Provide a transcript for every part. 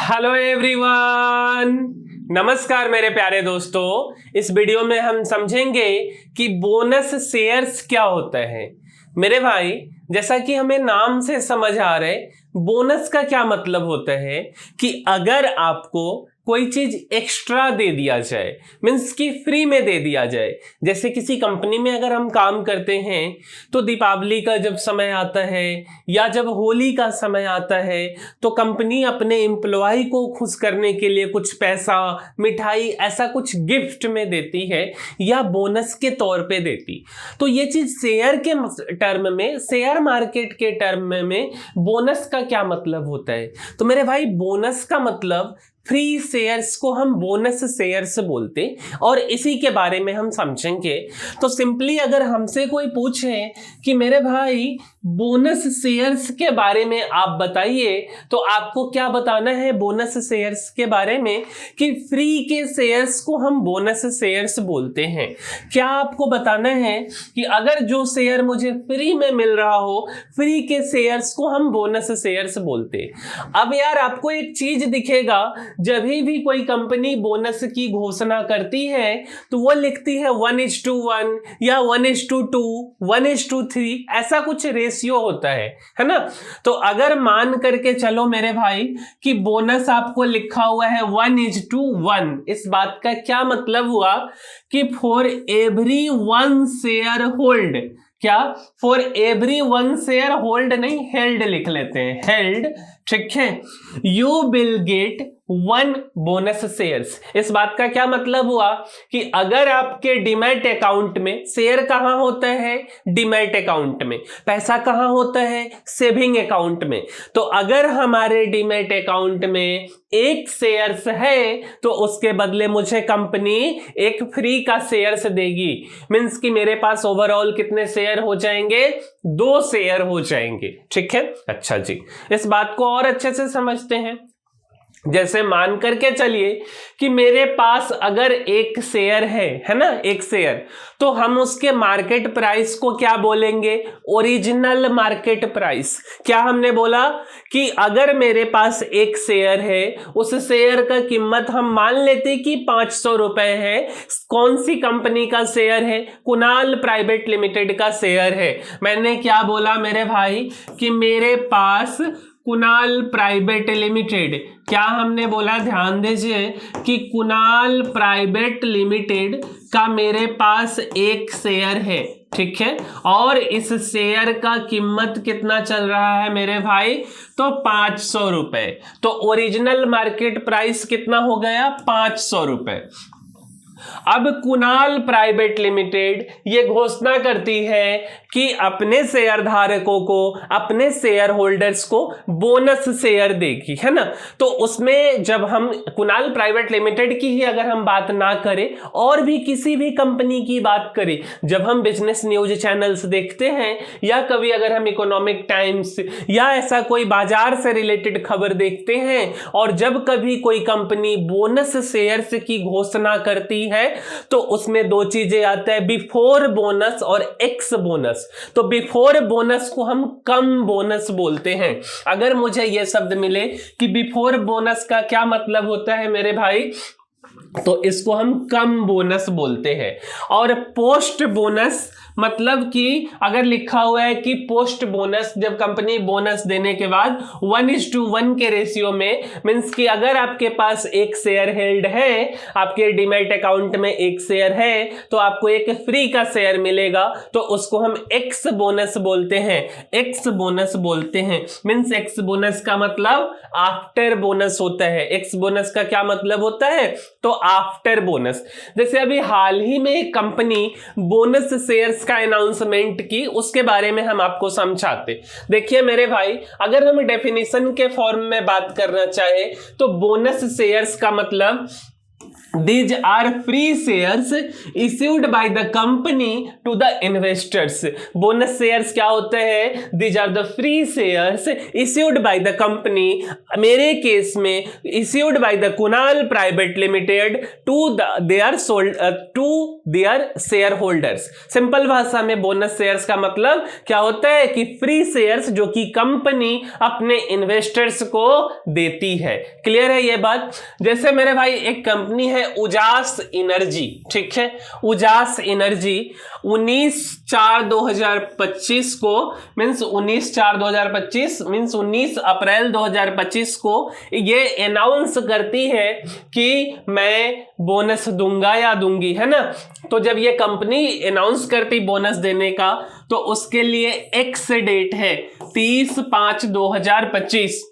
Hello everyone, नमस्कार मेरे प्यारे दोस्तों। इस वीडियो में हम समझेंगे कि बोनस शेयर्स क्या होता है। मेरे भाई, जैसा कि हमें नाम से समझ आ रहा है, बोनस का क्या मतलब होता है कि अगर आपको कोई चीज एक्स्ट्रा दे दिया जाए, मीन्स कि फ्री में दे दिया जाए। जैसे किसी कंपनी में अगर हम काम करते हैं तो दीपावली का जब समय आता है या जब होली का समय आता है तो कंपनी अपने एम्प्लॉय को खुश करने के लिए कुछ पैसा, मिठाई, ऐसा कुछ गिफ्ट में देती है या बोनस के तौर पे देती। तो ये चीज शेयर के टर्म में, शेयर मार्केट के टर्म में बोनस का क्या मतलब होता है। तो मेरे भाई, बोनस का मतलब फ्री शेयर्स को हम बोनस शेयर्स बोलते और इसी के बारे में हम समझेंगे। तो सिंपली अगर हमसे कोई पूछे कि मेरे भाई बोनस शेयर्स के बारे में आप बताइए, तो आपको क्या बताना है बोनस शेयर्स के बारे में कि फ्री के शेयर्स को हम बोनस शेयर्स बोलते हैं। क्या आपको बताना है कि अगर जो शेयर मुझे फ्री में मिल रहा हो, फ्री के शेयर्स को हम बोनस शेयर्स बोलते। अब यार, आपको एक चीज दिखेगा, जब भी कोई कंपनी बोनस की घोषणा करती है तो वो लिखती है 1:1 या 1:2, 1:3, ऐसा कुछ रेशियो होता है ना। तो अगर मान करके चलो मेरे भाई कि बोनस आपको लिखा हुआ है 1:1, इस बात का क्या मतलब हुआ कि फॉर एवरी 1 शेयर होल्ड, क्या फॉर एवरी 1 शेयर होल्ड नहीं, हेल्ड लिख लेते हैं, हेल्ड, ठीक है, you will get 1 bonus shares. इस बात का क्या मतलब हुआ कि अगर आपके डीमैट अकाउंट में, शेयर कहां होता है, डीमैट अकाउंट में, पैसा कहां होता है, सेविंग अकाउंट में। तो अगर हमारे डीमैट अकाउंट में 1 शेयर्स है तो उसके बदले मुझे कंपनी एक फ्री का शेयर्स देगी। मींस कि मेरे पास ओवरऑल कितने शेयर हो जाएंगे, 2 शेयर हो जाएंगे, ठीक है। अच्छा जी, इस बात को और अच्छे से समझते हैं। जैसे मान करके चलिए कि मेरे पास अगर 1 शेयर है ना, 1 शेयर, तो हम उसके मार्केट प्राइस को क्या बोलेंगे, ओरिजिनल मार्केट प्राइस। क्या हमने बोला कि अगर मेरे पास 1 शेयर है, उस शेयर का कीमत हम मान लेते कि 500 रुपए है। कौन सी कंपनी का शेयर है, कुणाल प्राइवेट लिमिटेड का शेयर है। मैंने क्या बोला मेरे भाई कि मेरे पास कुणाल प्राइवेट लिमिटेड, क्या हमने बोला, ध्यान दीजिए कि कुणाल प्राइवेट लिमिटेड का मेरे पास 1 शेयर है, ठीक है, और इस शेयर का कीमत कितना चल रहा है मेरे भाई, तो 500 रुपए। तो ओरिजिनल मार्केट प्राइस कितना हो गया, 500 रुपए। अब कुणाल प्राइवेट लिमिटेड ये घोषणा करती है कि अपने शेयर धारकों को, अपने शेयर होल्डर्स को बोनस शेयर देगी, है ना। तो उसमें जब हम कुणाल प्राइवेट लिमिटेड की ही अगर हम बात ना करें और भी किसी भी कंपनी की बात करें, जब हम बिजनेस न्यूज चैनल्स देखते हैं या कभी अगर हम इकोनॉमिक टाइम्स या ऐसा कोई बाजार से रिलेटेड खबर देखते हैं और जब कभी कोई कंपनी बोनस शेयर्स की घोषणा करती है तो उसमें 2 चीजें आता है, बिफोर बोनस और एक्स बोनस। तो बिफोर बोनस को हम कम बोनस बोलते हैं। अगर मुझे यह शब्द मिले कि बिफोर बोनस का क्या मतलब होता है मेरे भाई, तो इसको हम कम बोनस बोलते हैं। और पोस्ट बोनस मतलब कि अगर लिखा हुआ है कि पोस्ट बोनस, जब कंपनी बोनस देने के बाद 1:1 के रेशियो में, मींस कि अगर आपके पास 1 शेयर हेल्ड है, आपके डीमैट अकाउंट में 1 शेयर है, तो आपको एक फ्री का शेयर मिलेगा, तो उसको हम एक्स बोनस बोलते हैं, एक्स बोनस बोलते हैं। मींस एक्स बोनस का मतलब आफ्टर बोनस होता है। एक्स बोनस का क्या मतलब होता है, तो आफ्टर बोनस। जैसे अभी हाल ही में एक कंपनी बोनस शेयर्स का अनाउंसमेंट की, उसके बारे में हम आपको समझाते। देखिए मेरे भाई, अगर हम डेफिनेशन के फॉर्म में बात करना चाहे तो बोनस शेयर्स का मतलब These are free shares issued by the company to the investors. Bonus shares क्या होते हैं? These are the free shares issued by the company. मेरे केस में issued by the Kunal Private Limited to their shareholders. Simple भाषा में bonus shares का मतलब क्या होता है कि फ्री शेयर्स जो कि कंपनी अपने इन्वेस्टर्स को देती है। क्लियर है ये बात? जैसे मेरे भाई एक कंपनी है उजास एनर्जी, ठीक है, उजास एनर्जी 19/4/2025 को मीन्स 19 अप्रैल 2025 को ये अनाउंस करती है कि मैं बोनस दूंगा या दूंगी, है ना। तो जब ये कंपनी अनाउंस करती बोनस देने का तो उसके लिए एक्स डेट है 30/5/2025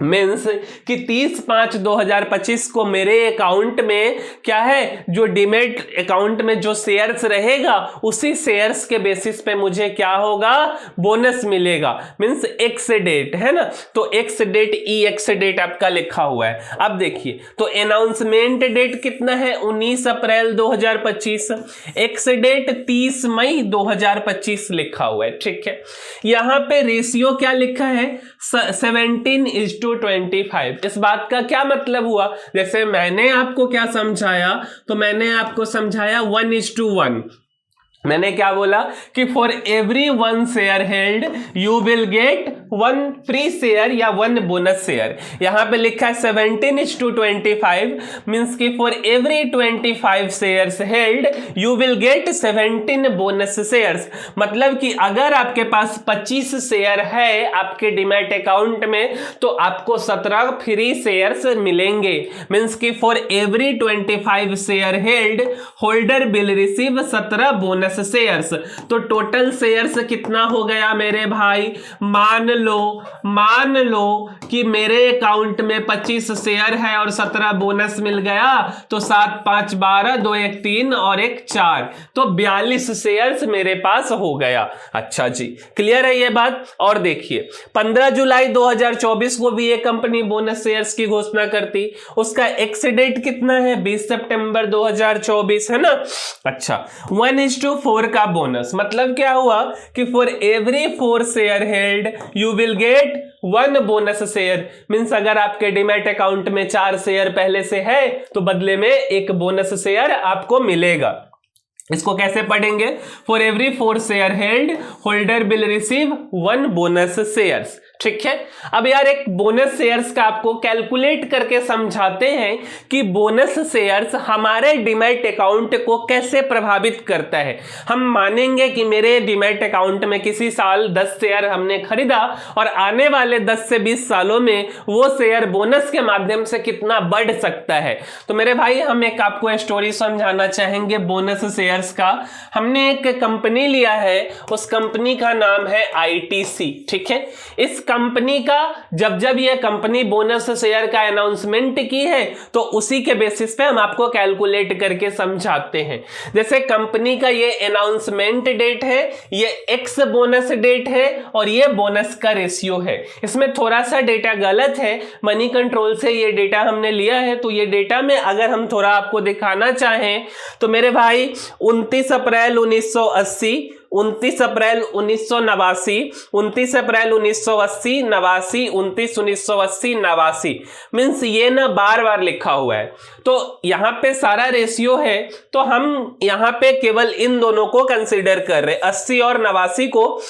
मीन्स कि 30/5/2025 को मेरे अकाउंट में क्या है, जो डीमेट अकाउंट में जो शेयर्स रहेगा उसी शेयर्स के बेसिस पे मुझे क्या होगा, बोनस मिलेगा। मीन्स एक्स डेट है ना, तो एक्स डेट एक्स डेट आपका लिखा हुआ है। अब देखिए तो अनाउंसमेंट डेट कितना है, 19 अप्रैल 2025, एक्स डेट 30 मई 2025 लिखा हुआ है, ठीक है। यहां पे रेशियो क्या लिखा है, 17:25। इस बात का क्या मतलब हुआ, जैसे मैंने आपको क्या समझाया, तो मैंने आपको समझाया 1:1। मैंने क्या बोला कि for every 1 share held you will get 1 free share या 1 बोनस शेयर। यहां पे लिखा है 17:25 मीन्स कि for every 25 shares held you will get 17 bonus shares. मतलब कि अगर आपके पास 25 शेयर है आपके डीमैट अकाउंट में तो आपको 17 फ्री शेयर्स मिलेंगे। मीन्स कि for every 25 share held holder will receive 17 bonus shares. तो टोटल शेयर्स कितना हो गया मेरे भाई, मान लो कि मेरे अकाउंट में 25 शेयर है और 17 बोनस मिल गया, तो 7 5 12 2 1 3 और 1 4, तो 42 शेयर्स मेरे पास हो गया। अच्छा जी, क्लियर है ये बात। और देखिए 15 जुलाई 2024 को भी ये कंपनी बोनस शेयर्स की घोषणा करती, उसका एक्स डेट कितना है, 20 सितंबर 2024 है ना। अच्छा 1:4 का बोनस मतलब क्या हुआ कि for every 4 share held you will get 1 bonus share. Means अगर आपके डीमैट अकाउंट में 4 शेयर पहले से है तो बदले में 1 बोनस शेयर आपको मिलेगा। इसको कैसे पढ़ेंगे, for every 4 share held holder will receive 1 bonus shares, ठीक है। अब यार एक बोनस शेयर्स का आपको कैलकुलेट करके समझाते हैं कि बोनस शेयर्स हमारे डीमैट अकाउंट को कैसे प्रभावित करता है। हम मानेंगे कि मेरे डीमैट अकाउंट में किसी साल 10 शेयर हमने खरीदा और आने वाले 10 से 20 सालों में वो शेयर बोनस के माध्यम से कितना बढ़ सकता है। तो मेरे भाई हम एक आपको स्टोरी समझाना चाहेंगे बोनस शेयर्स का। हमने एक कंपनी लिया है, उस कंपनी का नाम है ITC, ठीक है। इस कंपनी का जब ये कंपनी बोनस शेयर का अनाउंसमेंट की है तो उसी के बेसिस पे हम आपको कैलकुलेट करके समझाते हैं। जैसे कंपनी का ये अनाउंसमेंट डेट है, ये एक्स बोनस डेट है और ये बोनस का रेशियो है। इसमें थोड़ा सा डेटा गलत है, मनी कंट्रोल से ये डेटा हमने लिया है, तो ये डेटा में अगर हम थोड़ा आपको दिखाना चाहें तो मेरे भाई 29 अप्रैल 1980, 29 अप्रैल 1989, 29 अप्रैल 1980, 89, 29 1980, 89 मीन्स ये ना बार बार लिखा हुआ है। तो यहां पे सारा रेशियो है, तो हम यहां पे केवल इन दोनों को कंसीडर कर रहे, 80 और 89 को,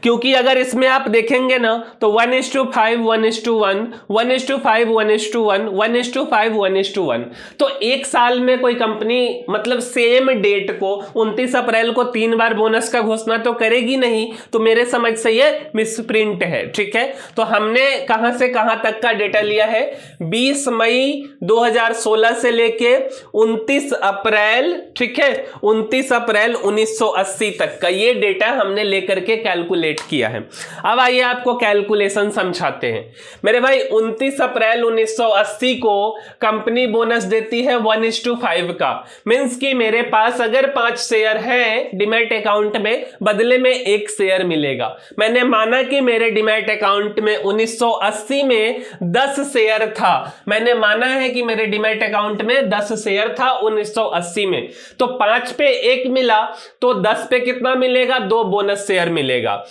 क्योंकि अगर इसमें आप देखेंगे ना तो 1:5 1:1, 1:5 1:1, 1:5 1:1। तो एक साल में कोई कंपनी मतलब सेम डेट को 29 अप्रैल को 3 बार बोनस का घोषणा तो करेगी नहीं, तो मेरे समझ से ये मिसप्रिंट है, ठीक है। तो हमने कहां से कहां तक का डेटा लिया है, 20 मई 2016 से लेके 29 अप्रैल, ठीक है, 29 अप्रैल 1980 तक का ये डेटा हमने लेकर के कैलकुलेट किया है। अब आइए आपको कैलकुलेशन समझाते हैं। मेरे भाई 29 अप्रैल 1980 को कंपनी बोनस देती है 1:5 का। मींस कि मेरे पास अगर 5 शेयर है डिमैट अकाउंट में, बदले में 1 शेयर मिलेगा। मैंने माना कि मेरे डिमैट अकाउंट में 1980 में 10 शेयर था। मैंने माना है कि मेरे डिमैट अकाउंट में 10 शेयर था 1980 में, तो 5 पे 1 मिला तो 10 पे कितना मिलेगा? 2 बोनस शेयर मिलेगा।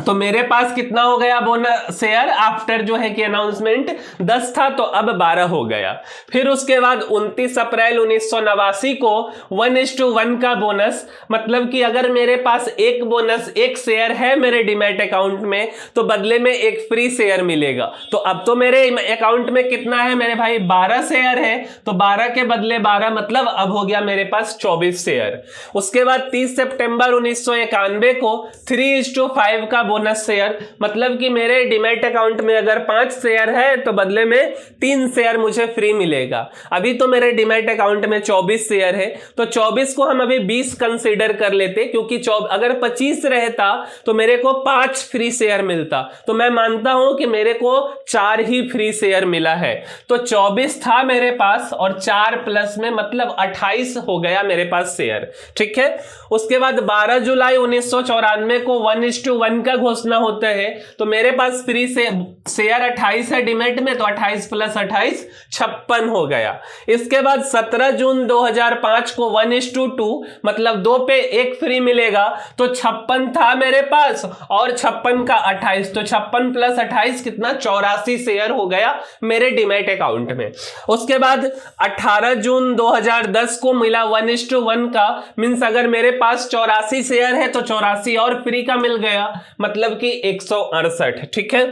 तो मेरे पास कितना हो गया बोनस शेयर आफ्टर जो है कि अनाउंसमेंट? 10 था तो अब 12 हो गया। फिर उसके बाद 29 अप्रैल 1989 को 1:1 का बोनस, मतलब कि अगर मेरे पास एक बोनस 1 शेयर है मेरे डिमैट अकाउंट में तो बदले में 1 फ्री शेयर मिलेगा। तो अब तो मेरे अकाउंट में कितना है मेरे भाई? 12 शेयर है, तो 12 के बदले 12 मतलब अब हो गया मेरे पास 24 शेयर। उसके बाद 30 सितंबर 1991 को 3:5 का बोनस शेयर, मतलब कि मेरे डिमैट अकाउंट में अगर 5 शेयर है तो बदले में 3 शेयर मुझे फ्री मिलेगा। अभी तो मेरे डिमैट अकाउंट में 24 शेयर है, तो 24 को हम अभी 20 कंसीडर कर लेते, क्योंकि अगर 25 रहता तो मेरे को 5 फ्री शेयर मिलता। तो मैं मानता हूं कि मेरे को 4 ही फ्री शेयर मिला है। तो 24 था मेरे पास और 4 प्लस में मतलब 28 हो गया मेरे पास शेयर। ठीक है। उसके बाद 12 जुलाई 1994 को 1:1 का घोषणा होता है, तो मेरे पास फ्री से शेयर 28 है डिमैट में, तो 28 + 28 56 हो गया। इसके बाद 17 जून 2005 को 1:2 मतलब 2 पे 1 फ्री मिलेगा, तो 56 था मेरे पास और 56 का 28, तो 56 + 28 कितना? 84 शेयर हो गया मेरे डिमैट अकाउंट में। उसके बाद 18 जून 2010 को मिला 1:1 का, मींस अगर मेरे पास 84 शेयर है तो 84 और फ्री का मिल गया, मतलब कि 168। ठीक है।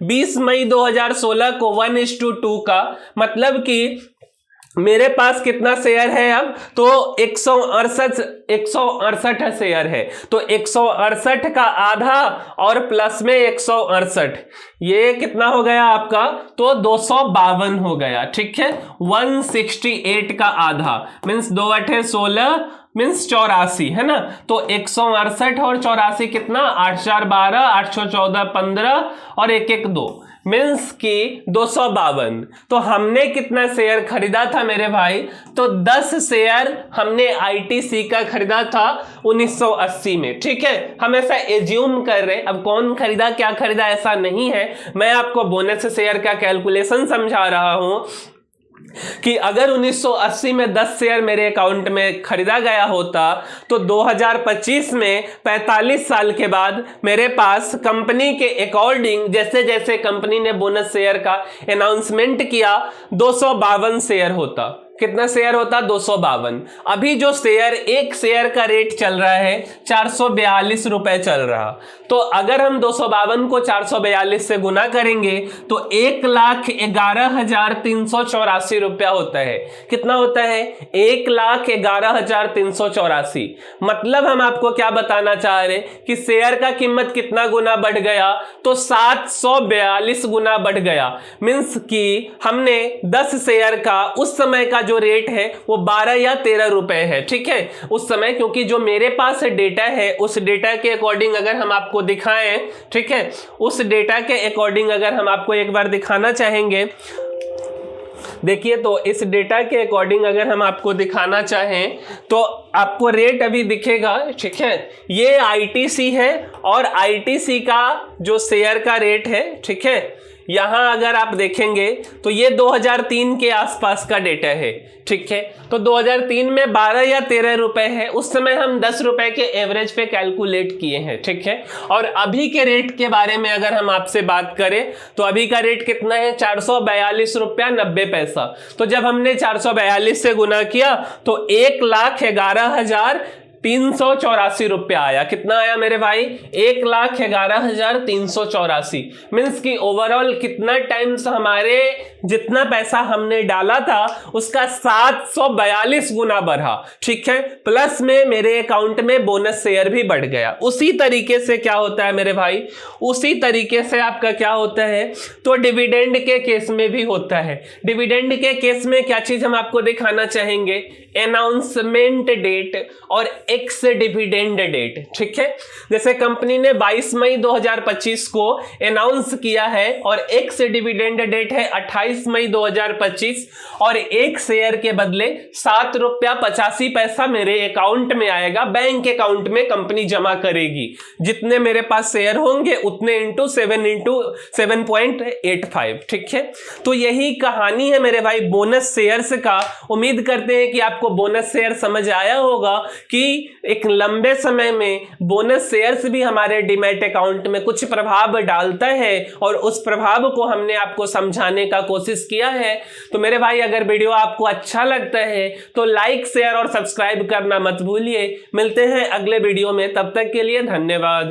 20 मई 2016 को 1:2 का, मतलब कि मेरे पास कितना शेयर है अब? तो 168 शेयर है, तो 168 का आधा और प्लस में 168, ये कितना हो गया आपका? तो 252 हो गया। ठीक है। 168 का आधा मीन्स 2 8 16 मीन्स 84 है ना। तो 168 और 84 कितना? 8 4 12 8 14 15 और 1 1 2 मीन्स की 252। तो हमने कितना शेयर खरीदा था मेरे भाई? तो 10 शेयर हमने आईटीसी का खरीदा था 1980 में। ठीक है। हम ऐसा एज्यूम कर रहे, अब कौन खरीदा क्या खरीदा ऐसा नहीं है, मैं आपको बोनस शेयर का कैलकुलेशन समझा रहा हूं कि अगर 1980 में 10 शेयर मेरे अकाउंट में खरीदा गया होता तो 2025 में 45 साल के बाद मेरे पास कंपनी के अकॉर्डिंग जैसे जैसे कंपनी ने बोनस शेयर का अनाउंसमेंट किया 252 शेयर होता। कितना शेयर होता? 252। अभी जो शेयर, एक शेयर का रेट चल रहा है 442 रुपए चल रहा, तो अगर हम 252 को 442 से गुना करेंगे तो 1,11,384 रुपया होता है। कितना होता है? 1,11,384। मतलब हम आपको क्या बताना चाह रहे कि शेयर का कीमत कितना गुना बढ़ गया? तो 742 गुना बढ़ गया। मीन्स कि हमने 10 शेयर का उस समय का जो रेट है वो 12 या 13 रुपए है। ठीक है। उस समय, क्योंकि जो मेरे पास डेटा है उस डेटा के अकॉर्डिंग अगर हम आपको दिखाएं, ठीक है, उस डेटा के अकॉर्डिंग अगर हम आपको एक बार दिखाना चाहेंगे, देखिए, तो इस डेटा के अकॉर्डिंग अगर हम आपको दिखाना चाहें तो आपको रेट अभी दिखेगा। ठीक है। ये आईटीसी है और आईटीसी का जो शेयर का रेट है, ठीक है, यहां अगर आप देखेंगे तो ये 2003 के आसपास का डेटा है। ठीक है। तो 2003 में 12 या 13 रुपए है, उस समय हम 10 रुपए के एवरेज पे कैलकुलेट किए हैं। ठीक है। और अभी के रेट के बारे में अगर हम आपसे बात करें तो अभी का रेट कितना है? 442 रुपया 90 पैसा। तो जब हमने 442 से गुना किया तो 1,11,384 रुपया आया। कितना आया मेरे भाई? 1,11,384। मीन्स कि ओवरऑल कितना टाइम्स हमारे जितना पैसा हमने डाला था उसका 742 गुना बढ़ा। ठीक है। प्लस में मेरे अकाउंट में बोनस शेयर भी बढ़ गया। उसी तरीके से क्या होता है मेरे भाई? उसी तरीके से आपका क्या होता है? तो डिविडेंड के केस में भी होता है। डिविडेंड के केस में क्या चीज हम आपको दिखाना चाहेंगे? अनाउंसमेंट डेट और एक्स डिविडेंड डेट। ठीक है, जैसे कंपनी ने 22 मई 2025 को अनाउंस किया है और एक्स डिविडेंड डेट है 28 मई 2025 और एक शेयर के बदले 7 रुपया 85 पैसा मेरे अकाउंट में आएगा, बैंक अकाउंट में कंपनी जमा करेगी। जितने मेरे पास शेयर होंगे उतने इंटू 7.85। ठीक है, तो यही कहानी है मेरे भाई बोनस शेयर्स का। उम्मीद करते हैं कि आपको बोनस शेयर समझ आया होगा कि एक लंबे समय में बोनस शेयर्स भी हमारे डीमैट अकाउंट में कुछ प्रभाव डालता है और उस प्रभाव को हमने आपको समझाने का कोशिश किया है। तो मेरे भाई अगर वीडियो आपको अच्छा लगता है तो लाइक, शेयर और सब्सक्राइब करना मत भूलिए। मिलते हैं अगले वीडियो में, तब तक के लिए धन्यवाद।